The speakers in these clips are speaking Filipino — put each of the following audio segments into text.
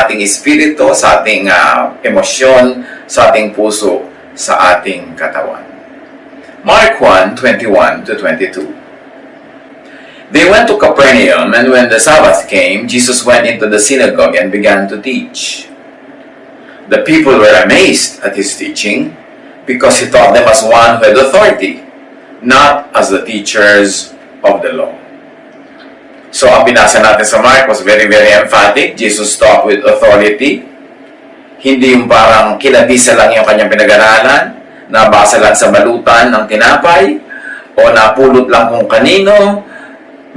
ating espiritu, sa ating emosyon, sa ating puso, sa ating katawan. Mark 1:21-22. They went to Capernaum, and when the Sabbath came, Jesus went into the synagogue and began to teach. The people were amazed at his teaching, because he taught them as one who had authority, not as the teachers of the law. So, ang binasa natin sa Mark was very, very emphatic. Jesus taught with authority. Hindi yung parang kinabisa lang yung kanyang pinag-aralan, nabasa lang sa balutan ng tinapay, o napulot lang kung kanino.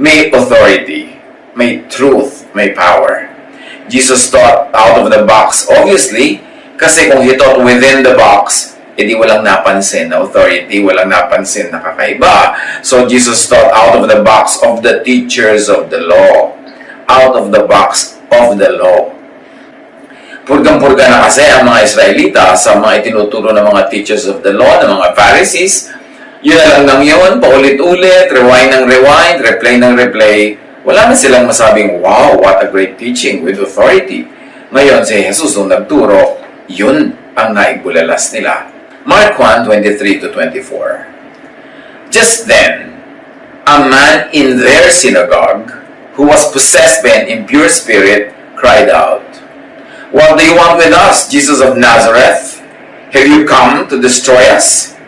May authority, may truth, may power. Jesus taught out of the box, obviously, kasi kung he taught within the box, edi walang napansin na authority, walang napansin na kakaiba. So Jesus taught out of the box of the teachers of the law. Out of the box of the law. Purgang-purga na kasi ang mga Israelita sa mga itinuturo ng mga teachers of the law, ng mga Pharisees. Yun na lang ng yun, paulit-ulit, rewind ng rewind, replay ng replay. Wala na silang masabing, wow, what a great teaching with authority. Ngayon, si Jesus nung nagturo, yun ang naibulalas nila. Mark 1:23-24. Just then, a man in their synagogue, who was possessed by an impure spirit, cried out, "What do you want with us, Jesus of Nazareth? Have you come to destroy us?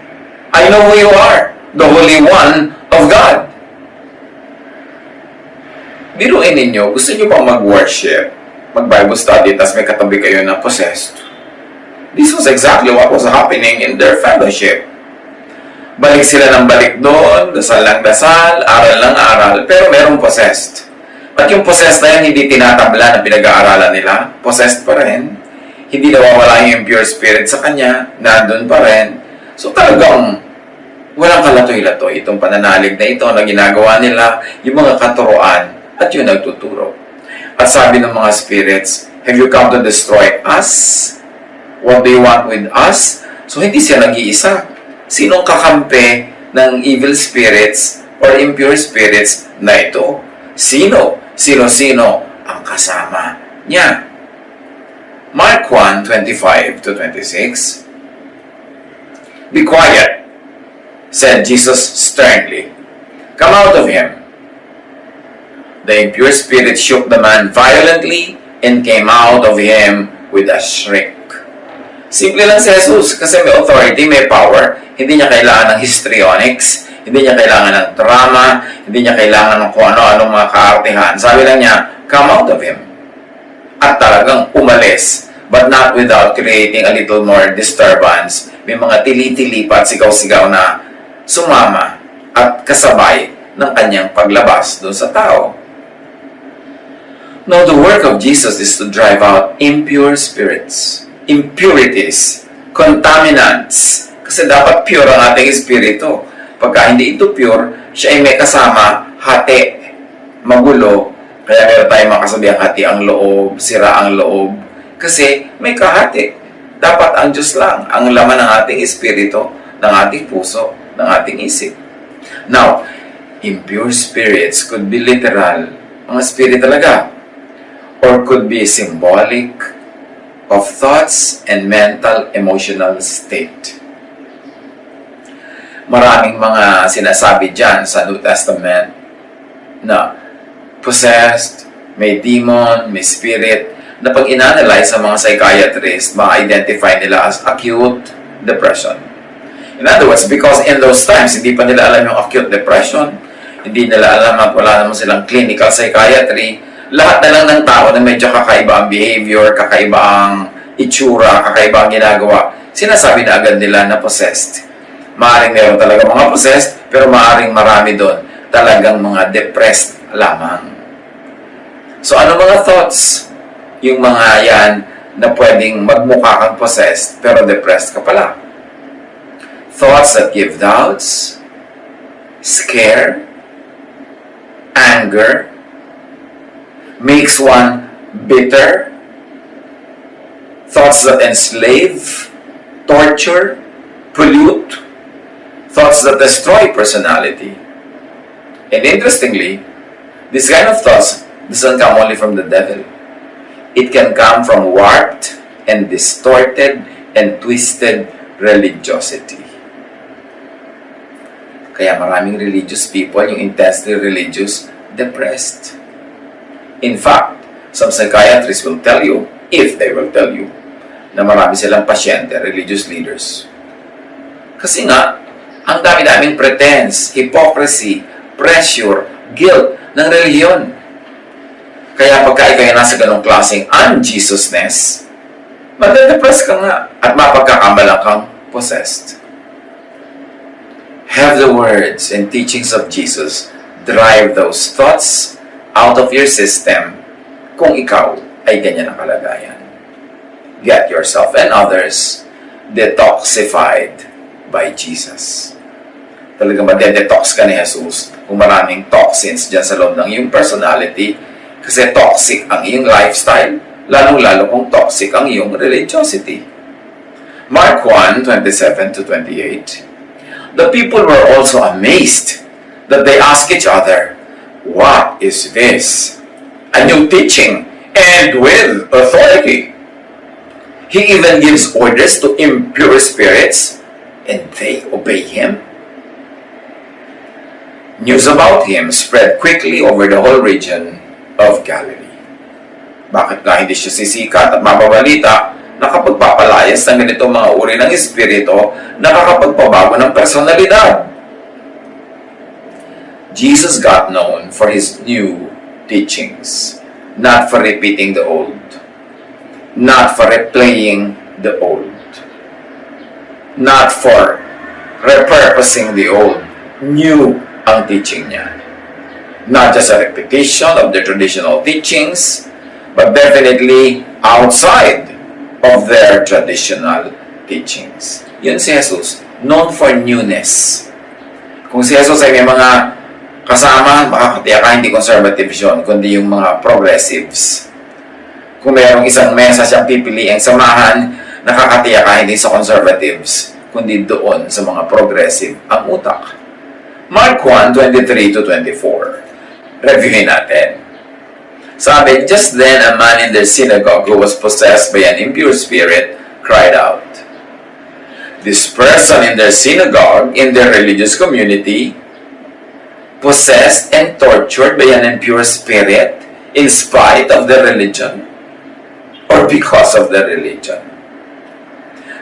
I know who you are, the Holy One of God." Biruin ninyo, gusto nyo bang mag-worship, mag-Bible study, tas may katabi kayo na possessed? This was exactly what was happening in their fellowship. Balik sila ng balik doon, dasal lang dasal, aral lang aral, pero merong possessed. At yung possessed na yan, hindi tinatabla na pinag-aaralan nila, possessed pa rin. Hindi nawawala yung impure spirit sa kanya, nandun pa rin. So talagang walang kalatoy-latoy itong pananalig na ito na ginagawa nila, yung mga katuroan at yung nagtuturo. At sabi ng mga spirits, "Have you come to destroy us? What do you want with us?" So hindi siya nag-iisa. Sinong kakampi ng evil spirits or impure spirits na ito? Sino? Sino-sino ang kasama niya? Mark 1:25-26. "Be quiet," said Jesus sternly. "Come out of him." The impure spirit shook the man violently and came out of him with a shriek. Simple lang si Jesus kasi may authority, may power. Hindi niya kailangan ng histrionics, hindi niya kailangan ng drama, hindi niya kailangan ng kung ano-anong mga kaartihan. Sabi lang niya, "Come out of him." At talagang umalis, but not without creating a little more disturbance. May mga tili-tili pa at sigaw-sigaw na sumama at kasabay ng kanyang paglabas doon sa tao. Now, the work of Jesus is to drive out impure spirits, impurities, contaminants. Kasi dapat pure ang ating espiritu. Pagka hindi ito pure, siya ay may kasama, hati, magulo. Kaya meron tayong makasabihang hati ang loob, sira ang loob. Kasi may kahati. Dapat ang Diyos lang, ang laman ng ating espiritu, ng ating puso, ng ating isip. Now, impure spirits could be literal, mga spirit talaga, or could be symbolic of thoughts and mental, emotional state. Maraming mga sinasabi dyan sa New Testament na possessed, may demon, may spirit, na pag in-analyze sa mga psychiatrists, ma-identify nila as acute depression. In other words, because in those times, hindi pa nila alam yung acute depression, hindi nila alam at wala naman silang clinical psychiatry, lahat na lang ng tao na medyo kakaiba ang behavior, kakaiba ang itsura, kakaiba ang ginagawa, sinasabi na agad nila na possessed. Maaring meron talaga mga possessed, pero maaring marami doon talagang mga depressed lamang. So, ano mga thoughts? Yung mga yan na pwedeng magmukha kang possessed, pero depressed ka pala. Thoughts that give doubts, scare, anger, makes one bitter, thoughts that enslave, torture, pollute, thoughts that destroy personality. And interestingly, this kind of thoughts doesn't come only from the devil. It can come from warped and distorted and twisted religiosity. Kaya maraming religious people, yung intensely religious, depressed. In fact, some psychiatrists will tell you, if they will tell you, na marami silang pasyente, religious leaders. Kasi nga, ang dami-daming pretense, hypocrisy, pressure, guilt ng reliyon. Kaya pagka ikaw nasa ganong klaseng un-Jesusness, madadepress ka nga at mapagkakamalang kang possessed. Have the words and teachings of Jesus drive those thoughts out of your system kung ikaw ay ganyan ang kalagayan. Get yourself and others detoxified by Jesus. Talagang madedetox ka ni Jesus kung maraming toxins dyan sa loob ng iyong personality kasi toxic ang iyong lifestyle, lalong-lalo kung toxic ang iyong religiosity. Mark 1:27-28. The people were also amazed that they asked each other, "What is this? A new teaching and with authority. He even gives orders to impure spirits and they obey him." News about him spread quickly over the whole region of Galilee. Bakit nga hindi siya sisikat at mababalita na kapagpapalayas ng ganitong mga uri ng espiritu, nakakapagpabago ng personalidad? Jesus got known for his new teachings, not for repeating the old, not for replaying the old, not for repurposing the old. New ang teaching niya. Not just a repetition of the traditional teachings, but definitely outside of their traditional teachings. Yun si Jesus, known for newness. Kung si Jesus ay may mga kasama, makakatiyak ka, hindi conservatives yun, kundi yung mga progressives. Kung mayroong isang mesa siyang pipiliing samahan, nakakatiyak ka, hindi sa conservatives, kundi doon sa mga progressive ang utak. Mark 1:23-24. Reviewin natin. Sabi, just then a man in their synagogue who was possessed by an impure spirit cried out. This person in their synagogue, in their religious community, possessed and tortured by an impure spirit in spite of their religion or because of their religion.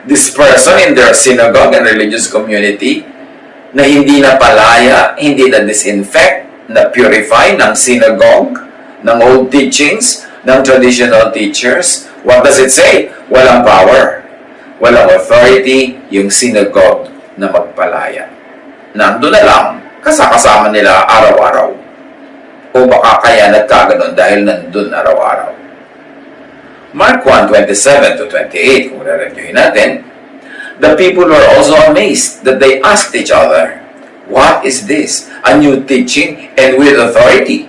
This person in their synagogue and religious community na hindi na palaya, hindi na disinfect, na purify ng synagogue, ng old teachings, ng traditional teachers. What does it say? Walang power, walang authority yung synagogue na magpalaya. Nandun na lang, kasama nila araw-araw. O baka kaya nagkaganon dahil nandun araw-araw. Mark 1:27-28, kung re-reviewin natin, the people were also amazed that they asked each other, "What is this? A new teaching and with authority.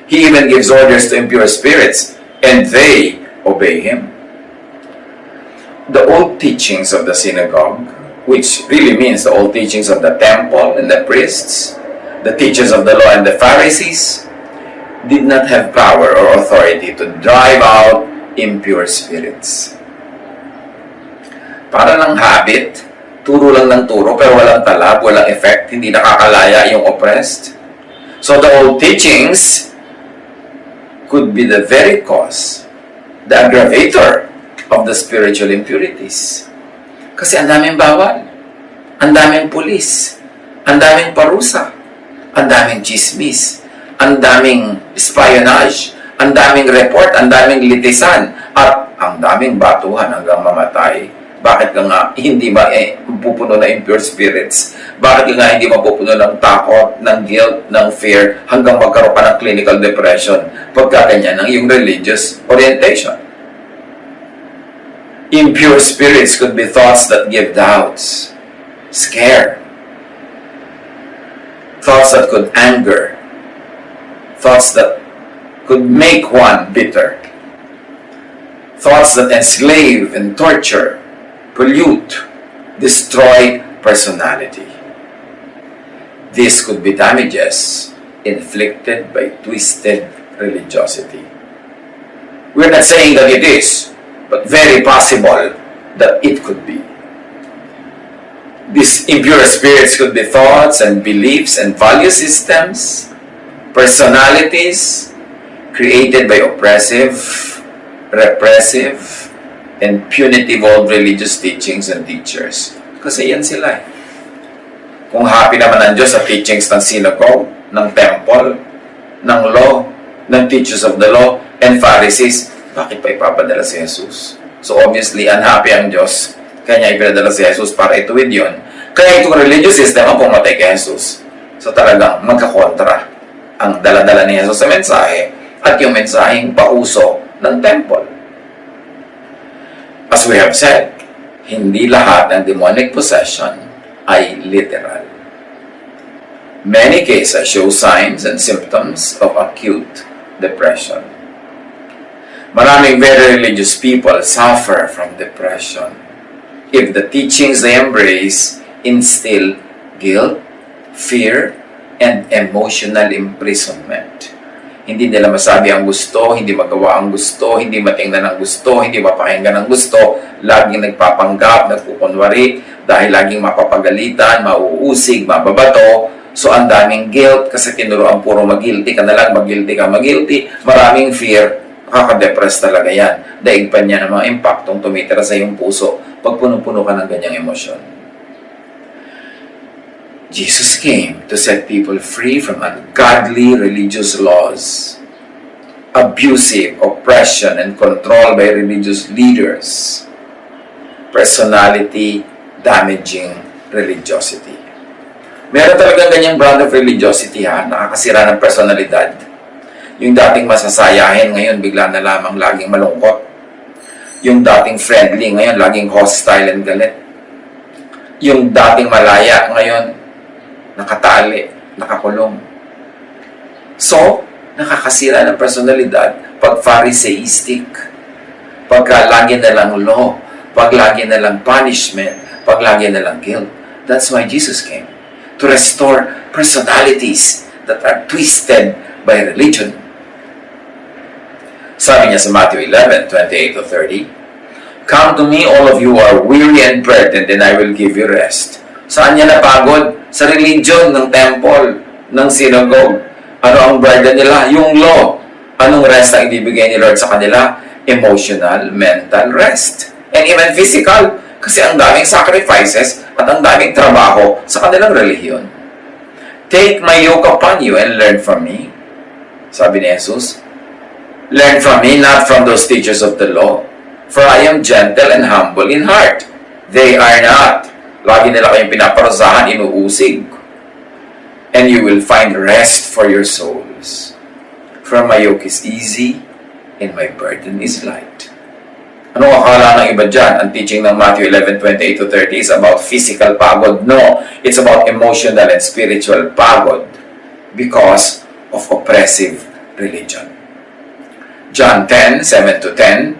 He even gives orders to impure spirits, and they obey him." The old teachings of the synagogue, which really means the old teachings of the temple and the priests, the teachers of the law and the Pharisees, did not have power or authority to drive out impure spirits. Para ng habit, turo lang ng turo, pero walang talab, walang effect, hindi nakakalaya yung oppressed. So the old teachings could be the very cause, the aggravator of the spiritual impurities. Kasi ang daming bawal, ang daming pulis, ang daming parusa, ang daming chismis, ang daming espionage, ang daming report, ang daming litisan, at ang daming batuhan hanggang mamatay. Bakit ka nga hindi ba mapupuno na impure spirits? Bakit ka nga hindi mapupuno ng takot, ng guilt, ng fear, hanggang magkaroon pa ng clinical depression pagka ganyan ang iyong religious orientation? Impure spirits could be thoughts that give doubts, scare, thoughts that could anger, thoughts that could make one bitter, thoughts that enslave and torture, pollute, destroy personality. This could be damages inflicted by twisted religiosity. We're not saying that it is, but very possible that it could be. These impure spirits could be thoughts and beliefs and value systems, personalities created by oppressive, repressive, and punitive old religious teachings and teachers. Kasi yan sila eh. Kung happy naman ang Diyos sa teachings ng synagogue, ng temple, ng law, ng teachers of the law, and Pharisees, bakit pa ipapadala si Jesus? So obviously, unhappy ang Diyos. Kaya niya ipinadala si Jesus para ituwid yun. Kaya itong religious system ang pumatay kay Jesus. So talagang magkakontra ang dala-dala ni Jesus sa mensahe at yung mensaheng pauso ng temple. As we have said, hindi lahat ng demonic possession ay literal. Many cases show signs and symptoms of acute depression. Maraming very religious people suffer from depression if the teachings they embrace instill guilt, fear, and emotional imprisonment. Hindi nila masabi ang gusto, hindi magawa ang gusto, hindi matingnan ang gusto, hindi mapakinggan ang gusto, laging nagpapanggap, nagkukunwari, dahil laging mapapagalitan, mauusig, mababato. So ang daming guilt kasi tinuruan puro mag-guilty ka na lang, mag-guilty ka, mag-guilty. Maraming fear, nakaka-depress talaga yan. Daig pa niya ng mga impaktong tumitira sa iyong puso pag puno-puno ka ng ganyang emosyon. Jesus came to set people free from ungodly religious laws, abusive oppression and control by religious leaders, personality-damaging religiosity. Meron talagang ganyang brand of religiosity nakakasira ng personalidad. Yung dating masasayahin, ngayon bigla na lamang laging malungkot. Yung dating friendly, ngayon laging hostile and galit. Yung dating malaya, ngayon nakatali, nakakulong. So, nakakasira ng personalidad pag Pharisaistic, pagka lagi na lang law, pag lagi na lang punishment, pag lagi na lang guilt. That's why Jesus came, to restore personalities that are twisted by religion. Sabi niya sa Matthew 11:28-30, "Come to me, all of you who are weary and burdened, and I will give you rest." Saan niya napagod? Sa religion ng temple, ng synagogue. Ano ang burden nila? Yung law. Anong rest ang ibibigay ni Lord sa kanila? Emotional, mental rest. And even physical. Kasi ang daming sacrifices at ang daming trabaho sa kanilang relihiyon. "Take my yoke upon you and learn from me." Sabi ni Jesus, "Learn from me, not from those teachers of the law. For I am gentle and humble in heart." They are not. Lagi nila kayong pinaparusahan, inuusig. "And you will find rest for your souls. For my yoke is easy and my burden is light." Ano akala ng iba dyan? Ang teaching ng Matthew 11:28-30 is about physical pagod. No, it's about emotional and spiritual pagod because of oppressive religion. John 10:7-10.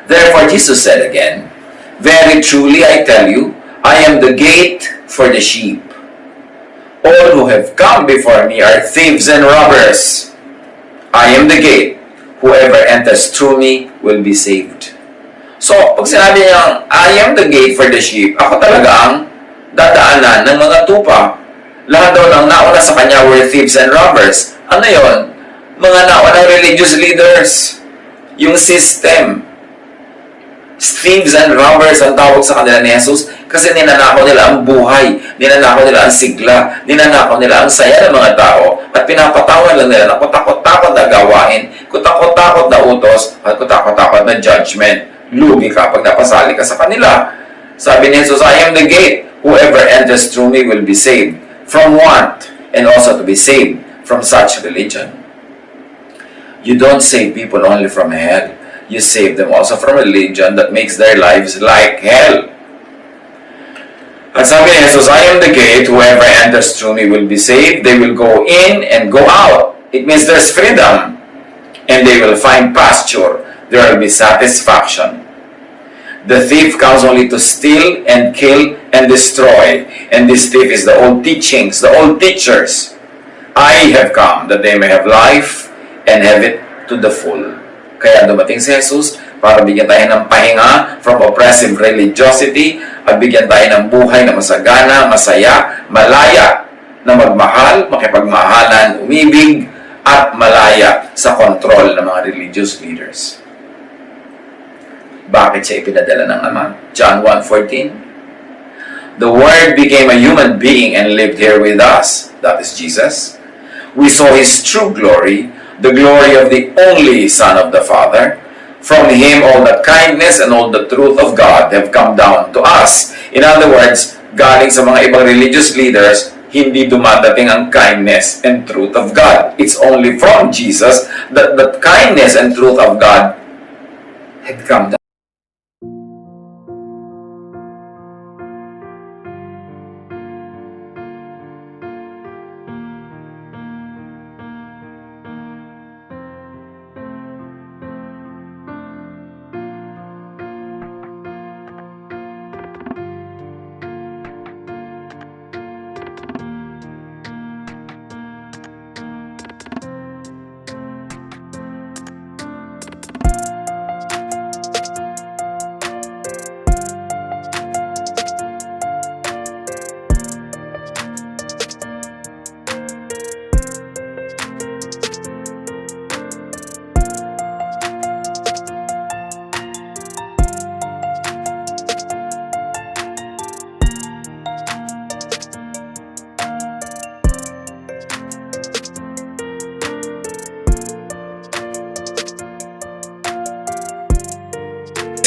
"Therefore Jesus said again, Very truly I tell you, I am the gate for the sheep. All who have come before me are thieves and robbers. I am the gate. Whoever enters through me will be saved." So, pag sinabi niya, "I am the gate for the sheep," ako talaga ang dadaanan ng mga tupa. Lahat daw ng nauna sa kanya were thieves and robbers. Ano yon? Mga naunang religious leaders. Yung system. Thieves and robbers ang tawag sa kanila ni Jesus kasi ninanakaw nila ang buhay, ninanakaw nila ang sigla, ninanakaw nila ang saya ng mga tao at pinapatawan lang nila ng kutakot-takot na gawain, kutakot-takot na utos at kutakot-takot na judgment. Lugi ka pag napasali ka sa kanila. Sabi ni Jesus, "I am the gate. Whoever enters through me will be saved from want and also to be saved from such religion." You don't save people only from hell. You save them also from religion that makes their lives like hell. At sabi ni Jesus, "I am the gate. Whoever enters through me will be saved. They will go in and go out." It means there's freedom. And they will find pasture. There will be satisfaction. The thief comes only to steal and kill and destroy. And this thief is the old teachings, the old teachers. I have come that they may have life and have it to the full. Kaya dumating si Jesus para bigyan tayo ng pahinga from oppressive religiosity at bigyan tayo ng buhay na masagana, masaya, malaya, na magmahal, makipagmahalan, umibig, at malaya sa kontrol ng mga religious leaders. Bakit siya ipinadala ng Ama? John 1:14. The Word became a human being and lived here with us. That is Jesus. We saw His true glory, the glory of the only Son of the Father. From Him all the kindness and all the truth of God have come down to us. In other words, galing sa mga ibang religious leaders, hindi dumadating ang kindness and truth of God. It's only from Jesus that the kindness and truth of God had come down.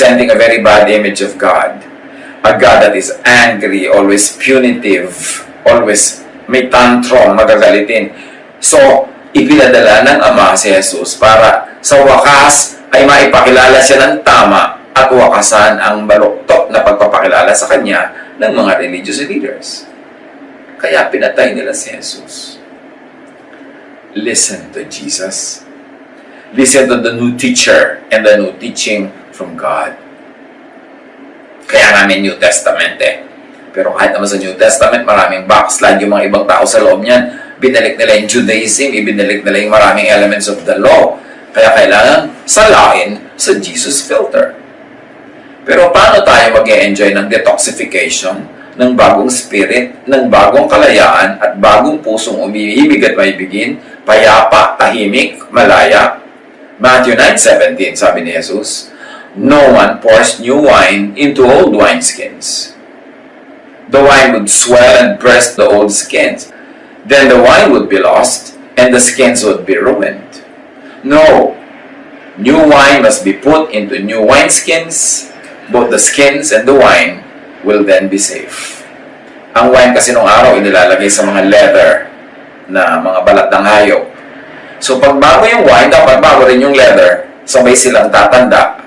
Presenting a very bad image of God. A God that is angry, always punitive, always may tantrum, magagalitin. So, ipinadala ng Ama si Jesus para sa wakas ay maipakilala siya ng tama at wakasan ang baluktot na pagpapakilala sa Kanya ng mga religious leaders. Kaya pinatay nila si Jesus. Listen to Jesus. Listen to the new teacher and the new teaching from God. Kaya namin New Testament Pero kahit naman sa New Testament, maraming backslide yung mga ibang tao sa loob niyan. Binalik nila yung Judaism, ibinalik nila yung maraming elements of the law. Kaya kailangan salain sa Jesus filter. Pero paano tayo mag-e-enjoy ng detoxification, ng bagong spirit, ng bagong kalayaan, at bagong pusong umiibig at maibigin, payapa, tahimik, malaya? Matthew 9:17, sabi ni Jesus, no one pours new wine into old wineskins. The wine would swell and burst the old skins. Then the wine would be lost, and the skins would be ruined. No, new wine must be put into new wineskins. Both the skins and the wine will then be safe. Ang wine kasi nung araw, inilalagay sa mga leather na mga balat ng hayop. So pag bago yung wine, dapat bago rin yung leather. Sabay silang tatanda.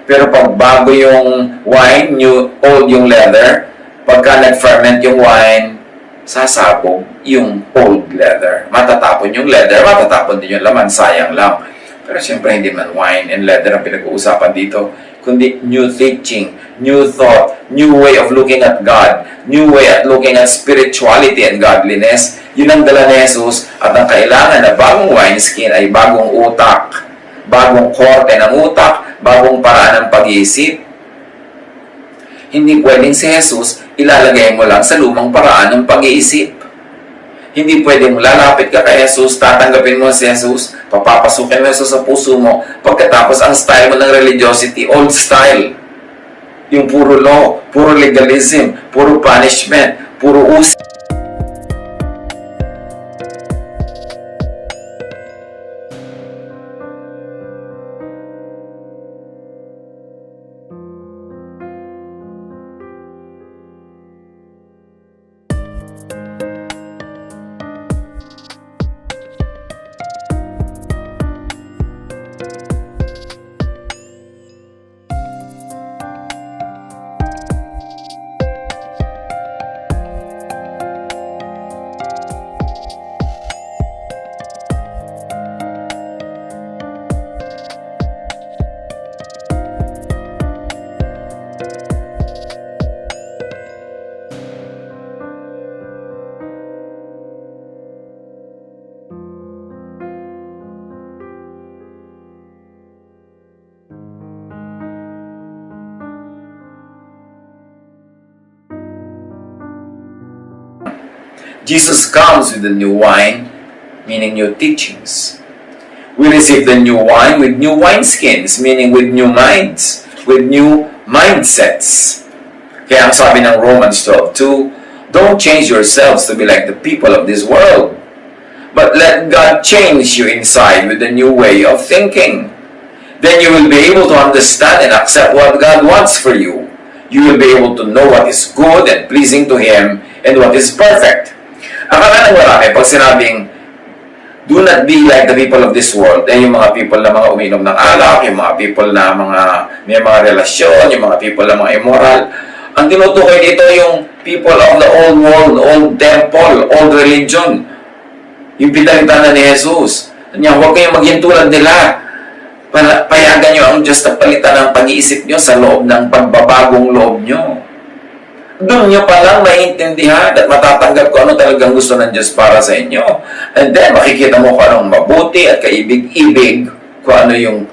Pero pag bago yung wine, old yung leather, pagka nag-ferment yung wine, sasabog yung old leather. Matatapon yung leather, matatapon din yung laman, sayang lang. Pero siyempre hindi man wine and leather ang pinag-uusapan dito, kundi new teaching, new thought, new way of looking at God, new way at looking at spirituality and godliness. Yun ang dala ni Jesus, at ang kailangan na bagong wineskin ay bagong utak, bagong korte ng utak, bagong paraan ng pag-iisip. Hindi pwedeng si Jesus ilalagay mo lang sa lumang paraan ng pag-iisip. Hindi pwedeng lalapit ka kay Jesus, tatanggapin mo si Jesus, papapasukin mo sa puso mo, pagkatapos ang style mo ng religiosity, old style. Yung puro law, puro legalism, puro punishment, puro usi. Jesus comes with the new wine, meaning new teachings. We receive the new wine with new wineskins, meaning with new minds, with new mindsets. Kaya ang sabi ng Romans 12:2, don't change yourselves to be like the people of this world, but let God change you inside with a new way of thinking. Then you will be able to understand and accept what God wants for you. You will be able to know what is good and pleasing to Him and what is perfect. Akala ng marami, pag sinabing, do not be like the people of this world, yung mga people na mga uminom ng alak, yung mga people na may mga relasyon, yung mga people na mga immoral, ang tinutukoy dito yung people of the old world, old temple, old religion. Yung pinalitan na ni Jesus. Huwag kayong maging tulad nila. Payagan nyo ang Diyos na palitan ng pag-iisip nyo sa loob ng pagbabagong loob nyo. Doon nyo palang maiintindihan at matatanggap kung ano talagang gusto ng Diyos para sa inyo. And then, makikita mo kung anong mabuti at kaibig-ibig, kung ano yung